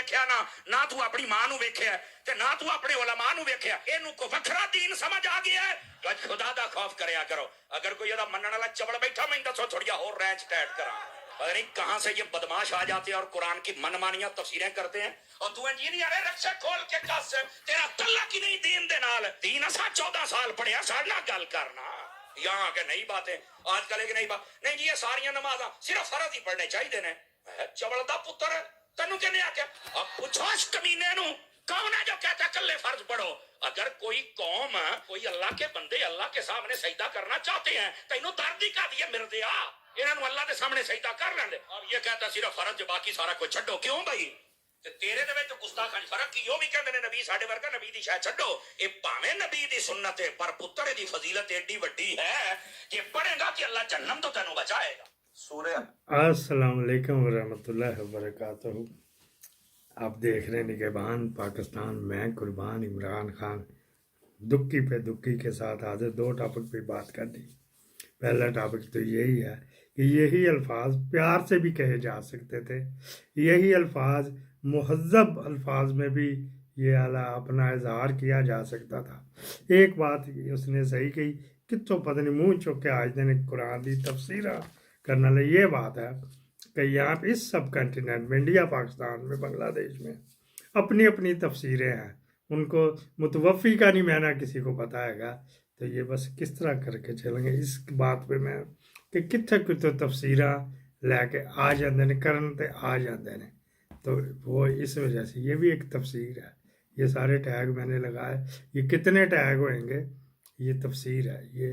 ਵੇਖਿਆ ਨਾ ਤੂੰ ਆਪਣੀ ਮਾਂ ਨੂੰ ਵੇਖਿਆ ਤੇ ਨਾ ਤੂੰ ਆਪਣੇ ਉਲਮਾ ਨੂੰ ਵੇਖਿਆ। ਇਹਨੂੰ ਕੋ ਵੱਖਰਾ ਦੀਨ ਸਮਝ ਆ ਗਿਆ ਹੈ। ਅੱਜ ਖੁਦਾ ਦਾ ਖੌਫ ਕਰਿਆ ਕਰੋ। ਅਗਰ ਕੋਈ ਇਹਦਾ ਮੰਨਣ ਵਾਲਾ ਚਵਲ ਬੈਠਾ ਮੈਨੂੰ ਦੱਸੋ थोड़ी और रैंच टाइट करा। पता नहीं कहां से ये बदमाश आ जाते हैं और कुरान की मनमानियां तफसीरें करते हैं। और तू इंजीनियर है, रक्षा खोल के कस तेरा तल्ला की नहीं दीन दे नाल दीन असा 14 साल पढ़िया साढ़े नाल गल करना यहाँ के नई बातें आजकल एक नई बात नहीं जी। ये सारियां नमाज़ां सिर्फ फर्ज ही पढ़ने चाहिए ने। चवल दा पुत्र तेनू कहने आख्या अब पुछो इस कमीने नू कौन है जो कहता कल्ले फर्ज पढ़ो। अगर कोई कौम कोई अल्लाह के बंदे अल्लाह के सामने सजदा करना चाहते हैं तेनू दर्द ही का दिया मिल दिया इन्होंने अल्लाह के सामने सजदा कर लेंदे। अब ये कहता सिर्फ फर्ज बाकी सारा कुछ छड्डो। क्यों भाई ते तेरे दे विच गुस्ताखां फर्क की ओ भी कहंदे ने नबी साडे वर्गा नबी दी शायद छड्डो। ए भावें नबी दी सुन्नत है पर पुत्र दी फजीलत एडी वड्डी है कि पढ़ेगा कि अल्लाह जन्नम तो तैनू बचाएगा। सूरह अस्सलाम वालेकुम रहमतुल्लाहि व बरकातहू। आप देख रहे हैं निगहबान पाकिस्तान। मैं कुर्बान इमरान खान दुक्की पे दुक्की के साथ आज 2 टॉपिक पे बात करनी। पहला टॉपिक तो यही है कि यही अल्फाज प्यार से भी कहे जा सकते थे। यही अल्फाज मुहज़्ज़ब अल्फाज में भी ये आला अपना इजहार किया जा सकता था। एक बात उसने सही कही कि तो पता नहीं मुँह चुक के आज दिन कुरान की तफसीर करने वाले ये बात है कि यहाँ पे इस सब कंटिनेंट में इंडिया पाकिस्तान में बांग्लादेश में अपनी अपनी तफसीरें हैं। उनको मुतवफ़ी का नहीं मैंने किसी को पता हैगा। तो ये बस किस तरह करके चलेंगे इस बात पे मैं कि कितने कितने तफसीरा लैके आ जाते ने करन ते आ जाते ने। तो वो इस वजह से ये भी एक तफसीर है। ये सारे टैग मैंने लगाए, ये कितने टैग होंगे ये तफसीर है। ये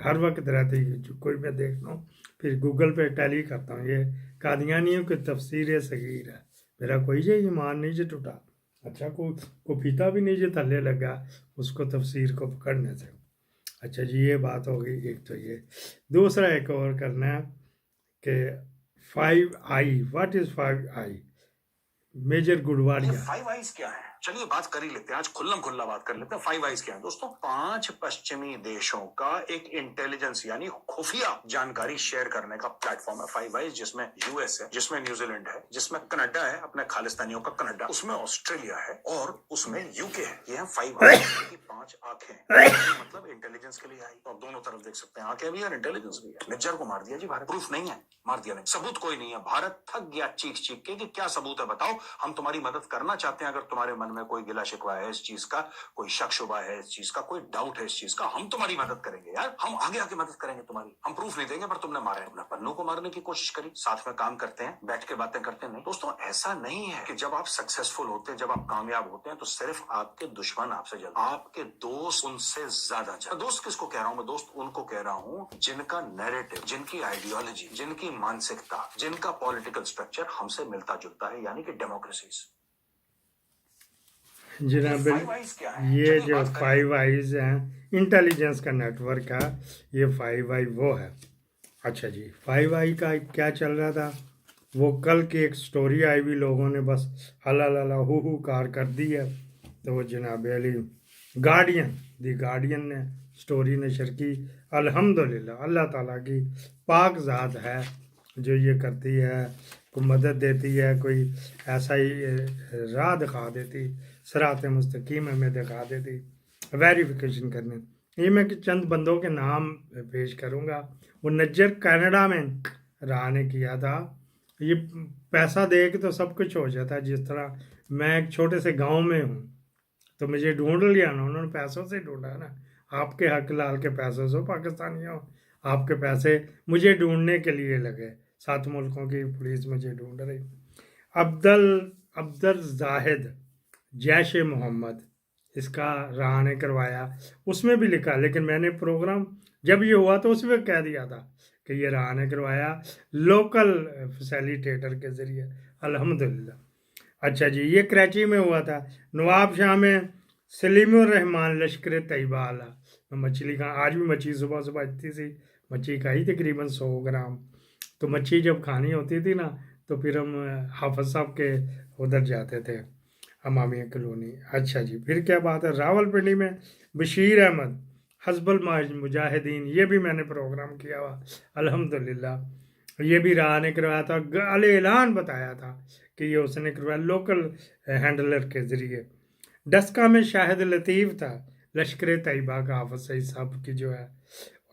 हर वक्त रहती है जो कोई मैं देखता हूँ फिर गूगल पे टैली करता हूँ। ये कादियानियों की तफसीर सगीर है। मेरा कोई जो ईमान नहीं जो टूटा अच्छा को फीता भी नहीं जो थल्ले लगा उसको तफसीर को पकड़ने से। अच्छा जी ये बात हो गई एक। तो ये दूसरा एक और करना है कि 5I what is 5I major गुडवाडिया। 5 आइज क्या है? चलिए बात कर ही लेते हैं, आज खुल्लम खुल्ला बात कर लेते हैं। 5 आइज क्या है दोस्तों? 5 पश्चिमी देशों का एक इंटेलिजेंस यानी खुफिया जानकारी शेयर करने का प्लेटफॉर्म है 5 आइज, जिसमें यूएस है, जिसमें न्यूजीलैंड है, जिसमें कनाडा है अपने खालिस्तानियों का कनाडा, उसमें ऑस्ट्रेलिया है और उसमें यूके है। ये है 5 आइज की 5 आंखें। मतलब इंटेलिजेंस के लिए आई। तो आप दोनों तरफ देख सकते हैं, आंखें भी और इंटेलिजेंस भी है। निज्जर को मार दिया जी भारत। प्रूफ नहीं है, मार दिया नहीं, सबूत कोई नहीं है। भारत थक गया चीख चीख के कि क्या सबूत है बताओ, हम तुम्हारी मदद करना चाहते हैं। अगर तुम्हारे मन में कोई गिला शिकवा है इस चीज का, कोई शक शुबा है इस चीज का, कोई डाउट है इस चीज का, हम तुम्हारी मदद करेंगे यार। हम आगे आके मदद करेंगे तुम्हारी। हम प्रूफ नहीं देंगे पर तुमने मारा है। तुमने पन्नू को मारने की कोशिश करी, साथ में काम करते हैं, बैठ के बातें करते हैं। नहीं दोस्तों ऐसा नहीं है कि जब आप सक्सेसफुल होते हैं, जब आप कामयाब होते हैं तो सिर्फ आपके दुश्मन आपसे जलते, आपके दोस्त उनसे ज्यादा जलते। दोस्त किसको कह रहा हूं मैं? दोस्त उनको कह रहा हूं जिनका नैरेटिव, जिनकी आइडियोलॉजी, जिनकी मानसिकता, जिनका पॉलिटिकल स्ट्रक्चर हमसे मिलता जुलता है, यानी कि डेमोक्रेसीज। जनाब ये जो 5 आइज हैं इंटेलिजेंस का नेटवर्क है, ये 5I वो है। अच्छा जी 5I का क्या चल रहा था वो कल की एक स्टोरी आई भी, लोगों ने बस हला हु कार कर दी है। तो वो जनाब अली दी गार्डियन ने स्टोरी नशर की। अल्हम्दुलिल्लाह अल्लाह ताला की पाक ज़ात है जो ये करती है, कोई मदद देती है, कोई ऐसा ही राह दिखा देती, सरात मुस्तकीम में दिखा देती वेरिफिकेशन करने। ये मैं कि चंद बंदों के नाम पेश करूँगा। वो नज्जर कनाडा में राह ने किया था। ये पैसा दे के तो सब कुछ हो जाता है। जिस तरह मैं एक छोटे से गांव में हूँ तो मुझे ढूंढ लिया ना, उन्होंने पैसों से ढूंढा ना। आपके हक लाल के पैसों से पाकिस्तानियों, आपके पैसे मुझे ढूंढने के लिए लगे। 7 मुल्कों की पुलिस मुझे ढूंढ रही। अब्दुल जाहिद जैश मोहम्मद इसका राह ने करवाया, उसमें भी लिखा। लेकिन मैंने प्रोग्राम जब ये हुआ तो उसमें कह दिया था कि ये राह ने करवाया लोकल फैसिलिटेटर के ज़रिए। अल्हम्दुलिल्लाह। अच्छा जी ये कराची में हुआ था, नवाब शाह में सलीमुर रहमान लश्कर तैयबा आला। मछली का आज भी मच्छी सुबह इतनी सी मच्छी का ही तकरीबन 100 ग्राम। तो मच्छी जब खानी होती थी ना तो फिर हम हाफिज साहब के उधर जाते थे, अमामिया कॉलोनी। अच्छा जी फिर क्या बात है, रावलपिंडी में बशीर अहमद हज़बुल मुजाहिदीन, ये भी मैंने प्रोग्राम किया हुआ अल्हम्दुलिल्लाह। ये भी राह ने करवाया था, अल ऐलान बताया था कि ये उसने करवाया लोकल हैंडलर के ज़रिए। डस्का में शाहिद लतीफ़ था, लश्कर तैयबा का हाफ़िज़ सईद साहब की जो है।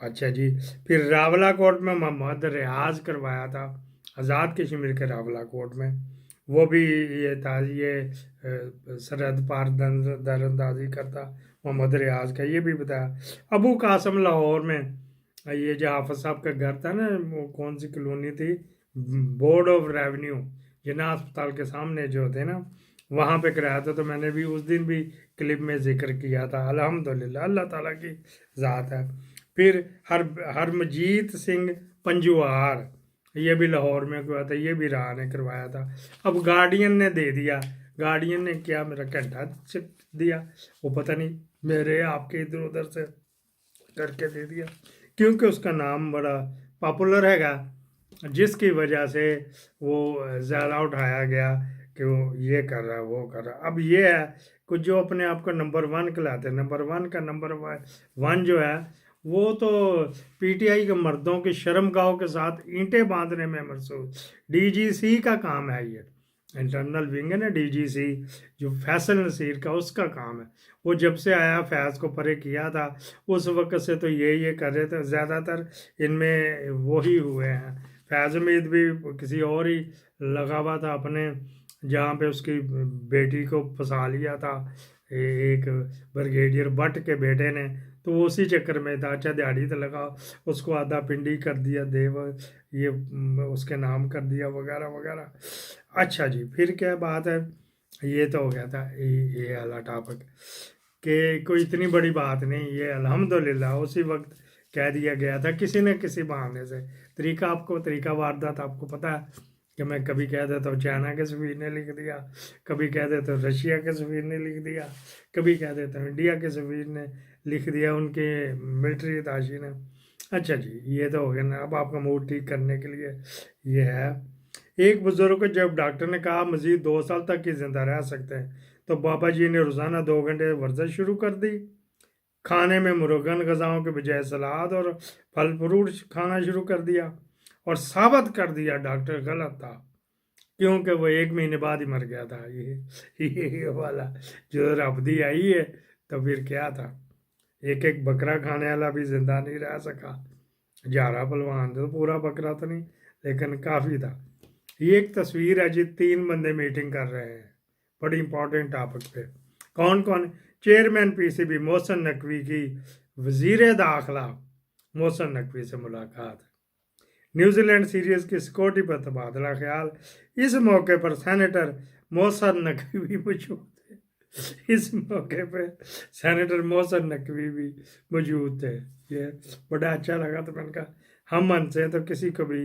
अच्छा जी, फिर रावला कोट में मोहम्मद रियाज करवाया था, आज़ाद कश्मीर के रावला कोट में। वो भी ये था, ये सरहद पार दरअंदाजी करता मोहम्मद रियाज का, ये भी बताया। अबू कासम लाहौर में, ये जो हाफिज साहब का घर था ना, वो कौन सी कॉलोनी थी, बोर्ड ऑफ रेवेन्यू, जिन्ना अस्पताल के सामने जो थे ना, वहाँ पे कराया था। तो मैंने भी उस दिन भी क्लिप में जिक्र किया था। अल्हम्दुलिल्लाह, अल्लाह ताला की ज़ात है। फिर हरमजीत सिंह पंजुआर, ये भी लाहौर में हुआ था, ये भी राह ने करवाया था। अब गार्डियन ने दे दिया, गार्डियन ने क्या मेरा घंटा दिया, वो पता नहीं मेरे आपके इधर उधर से करके दे दिया, क्योंकि उसका नाम बड़ा पॉपुलर हैगा, जिसकी वजह से वो ज़्यादा उठाया गया कि वो ये कर रहा है वो कर रहा है। अब ये है कुछ जो अपने आप को नंबर 1 कहलाते हैं, नंबर 1 का नंबर 1 जो है वो तो पीटीआई के मर्दों की शर्मगाहों के साथ ईंटें बांधने में मसरूफ। डीजीसी का काम है, ये इंटरनल विंग है ना डीजीसी, जो फैसल नसीर का, उसका काम है। वो जब से आया फैज़ को परे किया था, उस वक्त से तो ये कर रहे थे। ज़्यादातर इनमें वही हुए हैं। फैज़ उम्मीद भी किसी और ही लगा हुआ था अपने, जहाँ पे उसकी बेटी को फंसा लिया था एक ब्रिगेडियर भट्ट के बेटे ने, तो वो उसी चक्कर में था। अच्छा दिहाड़ी तो लगा, उसको आधा पिंडी कर दिया, देव ये उसके नाम कर दिया वगैरह वगैरह। अच्छा जी, फिर क्या बात है, ये तो हो गया था ये वाला टॉपिक कि कोई इतनी बड़ी बात नहीं, ये अल्हम्दुलिल्लाह उसी वक्त कह दिया गया था किसी न किसी बहाने से। तरीका वारदात आपको पता है कि मैं कभी कह देता हूँ चाइना के सफ़ीर ने लिख दिया, कभी कह देता हूँ रशिया के सफ़ीर ने लिख दिया, कभी कह देता हूँ इंडिया के सफ़ीर ने लिख दिया, उनके मिलिट्री अताशी ने। अच्छा जी, ये तो हो गया ना। अब आपका मूड ठीक करने के लिए ये है, एक बुज़ुर्ग को जब डॉक्टर ने कहा मज़ीद 2 साल तक ही ज़िंदा रह सकते हैं, तो बाबा जी ने रोज़ाना 2 घंटे वर्जिश शुरू कर दी। खाने में मुर्गन गज़ाओं के बजाय सलाद और फल फ्रूट खाना शुरू कर दिया, और साबित कर दिया डॉक्टर गलत था, क्योंकि वो 1 महीने बाद ही मर गया था। ये वाला जो रबदी आई है, तो फिर क्या था, एक बकरा खाने वाला भी जिंदा नहीं रह सका। जारा पहलवान तो पूरा बकरा तो नहीं, लेकिन काफ़ी था। ये एक तस्वीर है जी, 3 बंदे मीटिंग कर रहे हैं बड़ी इंपॉर्टेंट टॉपिक पे। कौन कौन? चेयरमैन पीसीबी मोहसिन नकवी की वजीर दाखिला मोहसिन नकवी से मुलाकात। न्यूजीलैंड सीरीज की सिक्योरिटी पर तबादला ख्याल। इस मौके पर सेनेटर मोहसिन नकवी भी मौजूद थे। इस मौके पर सेनेटर मोहसिन नकवी भी मौजूद थे। ये बड़ा अच्छा लगा, तो मैंने कहा हम मन से तो किसी को भी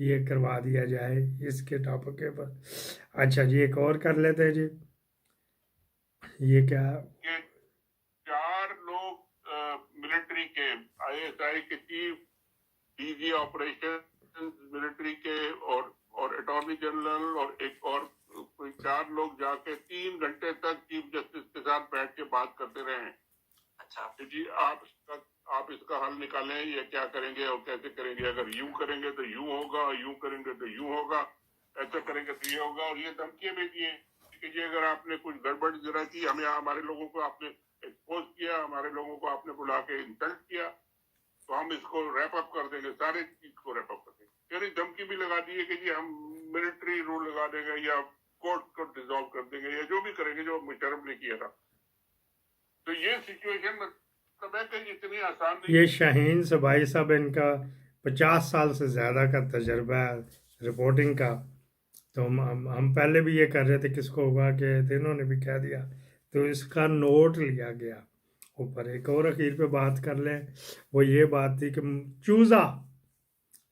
ये करवा दिया जाए इसके टॉपिक के पर। अच्छा जी, एक और कर लेते हैं जी। ये क्या, 4 लोग मिलिट्री के ISI के चीफ, डीजी ऑपरेशन मिलिट्री के और अटॉर्नी जनरल और एक और कोई 4 लोग जाके 3 घंटे तक चीफ जस्टिस के साथ बैठ के बात करते रहे हैं। अच्छा कि जी आप इसका हल निकालें, ये क्या करेंगे और कैसे करेंगे, अगर यूं करेंगे तो यूं होगा, यूं करेंगे तो यूं होगा, ऐसा करेंगे तो ये होगा। और ये धमकियां भी दिए कि जी अगर आपने कुछ गड़बड़ जरा की, हमें हमारे लोगों को आपने एक्सपोज किया, हमारे लोगों को आपने बुला के इंसल्ट किया, तो हम इसको रैप अप कर देंगे, सारे चीज को रैप अप कर देंगे। यानी धमकी भी लगा दी है कि जी हम मिलिट्री रूल लगा देंगे या कोर्ट को डिसॉल्व कर देंगे या जो भी करेंगे जो मुशर्रफ ने किया था। तो ये सिचुएशन मतलब है कि इतनी आसान नहीं। ये शाहीन सबाई साहब, इनका 50 साल से ज़्यादा का तजर्बा है रिपोर्टिंग का। तो हम पहले भी ये कर रहे थे, किसको होगा कि इन्होंने भी कह दिया, तो इसका नोट लिया गया ऊपर। एक और अखीर पे बात कर लें, वो ये बात थी कि चूज़ा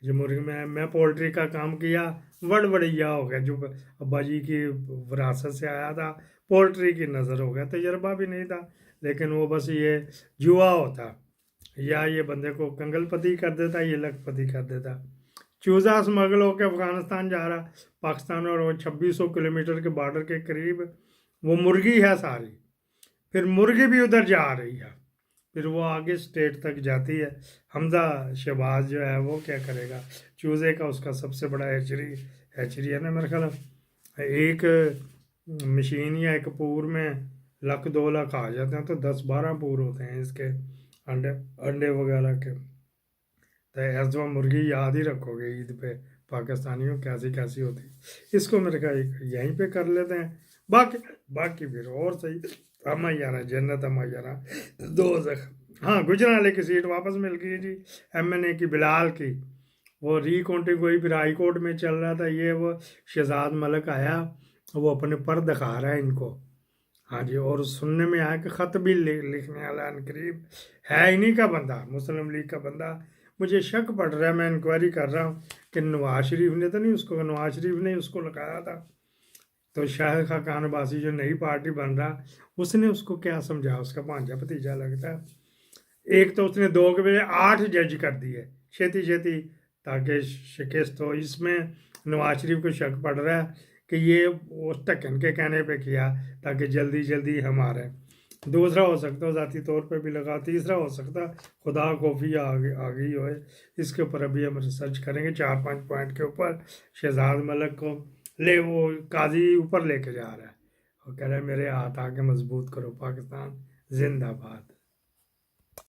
जो मुर्गी में, मैं पोल्ट्री का काम किया, बढ़िया हो गया, जो अब्बा जी की विरासत से आया था, पोल्ट्री की नज़र हो गया, तजर्बा भी नहीं था, लेकिन वो बस ये जुआ होता, या ये बंदे को कंगलपति कर देता, ये लखपति कर देता। चूज़ा स्मगल होकर अफगानिस्तान जा रहा, पाकिस्तान और 2600 किलोमीटर के बॉर्डर के करीब वो मुर्गी है सारी, फिर मुर्गी भी उधर जा रही है, फिर वो आगे स्टेट तक जाती है। हमजा शहबाज जो है वो क्या करेगा, चूज़े का उसका सबसे बड़ा हैचरी है ना मेरे ख्याल, ایک مشین یا ایک پور میں 1,00,000-2 लाख آ جاتے ہیں، تو 10-12 پور ہوتے ہیں اس کے انڈے وغیرہ کے۔ تو ایسا مرغی یاد ہی رکھو گے عید پہ پاکستانیوں کیسی کیسی ہوتی، اس کو میرے خیال یہیں پہ کر لیتے ہیں، باقی پھر اور صحیح ہم یارا جنت ہم یارا دوزخ۔ ہاں گجرالے کی سیٹ واپس مل گئی جی، MNA کی بلال کی، وہ ری کاؤنٹنگ ہوئی، پھر ہائی کورٹ میں چل رہا تھا یہ، وہ شہزاد ملک آیا، وہ اپنے پر دکھا رہا ہے ان کو، ہاں جی، اور سننے میں آیا کہ خط بھی لکھنے والا ان قریب ہے انہی کا بندہ، مسلم لیگ کا بندہ۔ مجھے شک پڑ رہا ہے، میں انکوائری کر رہا ہوں کہ نواز شریف نے تو نہیں اس کو، نواز شریف نے اس کو لگایا تھا، تو شاہد خاقان عباسی جو نئی پارٹی بن رہا، اس نے اس کو کیا سمجھا، اس کا بھانجا بھتیجا لگتا ہے۔ ایک تو اس نے 2 کے بجائے 8 جج کر دیے چھیتی تاکہ شکست ہو۔ اس میں نواز شریف کو شک پڑ رہا ہے کہ یہ اس ٹکن کے کہنے پہ کیا تاکہ جلدی ہمارے۔ دوسرا ہو سکتا ذاتی طور پہ بھی لگا، تیسرا ہو سکتا خدا خوفی آ گئی ہوئے۔ اس کے اوپر ابھی ہم ریسرچ کریں گے 4-5 پوائنٹ کے اوپر۔ شہزاد ملک کو وہ قاضی اوپر لے کے جا رہا ہے اور کہہ رہا ہے میرے ہاتھ آ کے مضبوط کرو، پاکستان زندہ باد۔